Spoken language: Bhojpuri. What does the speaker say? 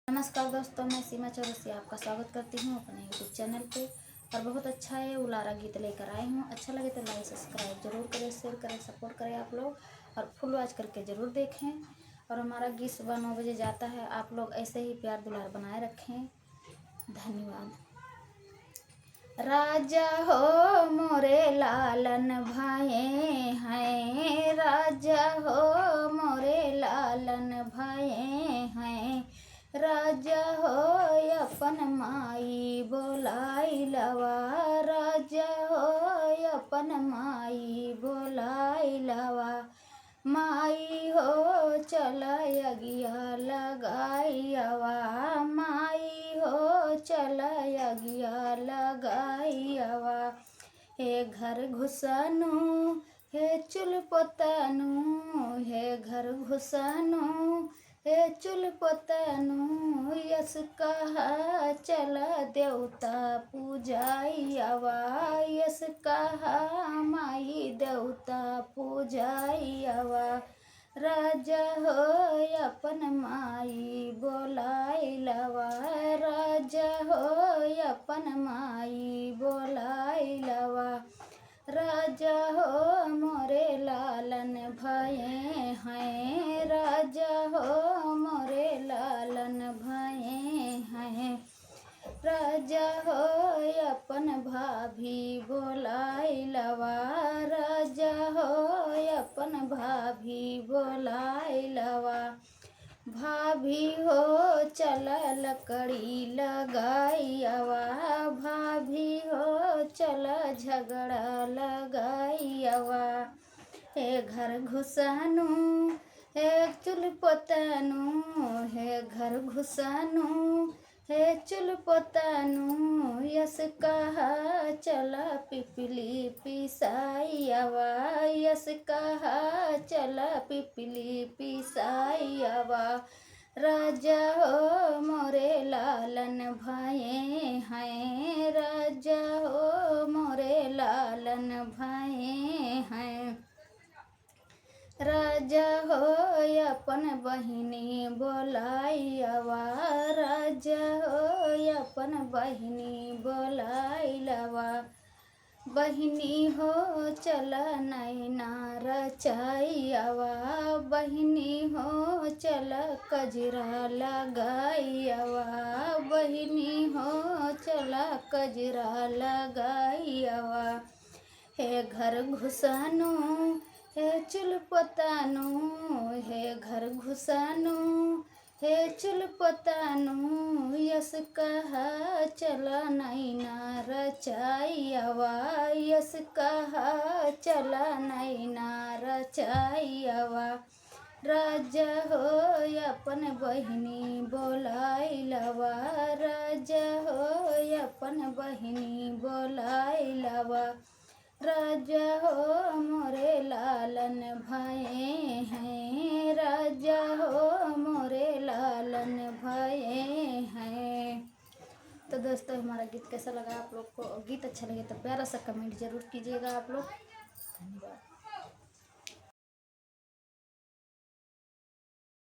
नमस्कार दोस्तों, मैं सीमा चौरसिया आपका स्वागत करती हूँ अपने यूट्यूब चैनल पे। और बहुत अच्छा है उलारा गीत लेकर आई हूँ। अच्छा लगे तो लाइक सब्सक्राइब जरूर करें, शेयर करें, सपोर्ट करें आप लोग, और फुल वॉच करके ज़रूर देखें। और हमारा गीत सुबह 9 बजे जाता है। आप लोग ऐसे ही प्यार दुलार बनाए रखें। धन्यवाद। राजा हो मोरे लालन भाए हैं, राजा हो मोरे लालन भाए हैं, राजा हो अपन माई बोलाई लवा, राजा हो अपन माई बोलाई लवा, माई हो चला अगिया लगाई अवा, माई हो चला अगिया लगाई अवा। हे घर घुसनु हे चुल पोतनु, हे घर घुसनु हे चुल पोतनु, यस कहा चला देवता पूजाई अवा, यस कहा माई देवता पूजाई अवा। राजा हो अपन माई बोलाई लवा, राजा हो अपन माई बोलाई लवा, राजा हो मोरे लालन भये हैं, राजा हो मोरे लालन भये हैं, राजा हो अपन भाभी बोलाई लवा, राजा हो अपन भाभी बोलाई लवा, भाभी हो चला लकड़ी लगाई अवा, भाभी हो चला झगड़ा लगाई अवा। हे घर घुसनु हे चुल पोतनु, हे घर घुसनु हे चुल पोतनु, यस कहा चला पिपली पिसाई अवा, यस कहा चला पिपली पिसाई अवा। राजा हो मोरे लालन भाए हैं, राजा हो मोरे लालन भाए हैं, राजा हो अपन बहिनी बोलाई अवा, राजा हो अपन बहिनी बोलाई लवा, बहिनी हो चला नैना रचाई अवा, बहिनी हो चला कजरा लगाई अवा, बहिनी हो चला कजरा लगाई अवा। हे घर घुसनु हे चुल पोतनु, हे घर घुसनु हे चुल पोतनु, यस कहा चला नैना रचाई अवा, यस कहा चला नैना रचाई अवा। राजा हो अपन बहिनी बोलाई लवा, राजा हो अपन बहिनी बोलाई लवा, राजा हो मोरे लालन भये हैं, राजा हो मोरे लालन भये हैं। तो दोस्तों, हमारा गीत कैसा लगा आप लोग को? गीत अच्छा लगे तो प्यारा सा कमेंट जरूर कीजिएगा आप लोग। धन्यवाद।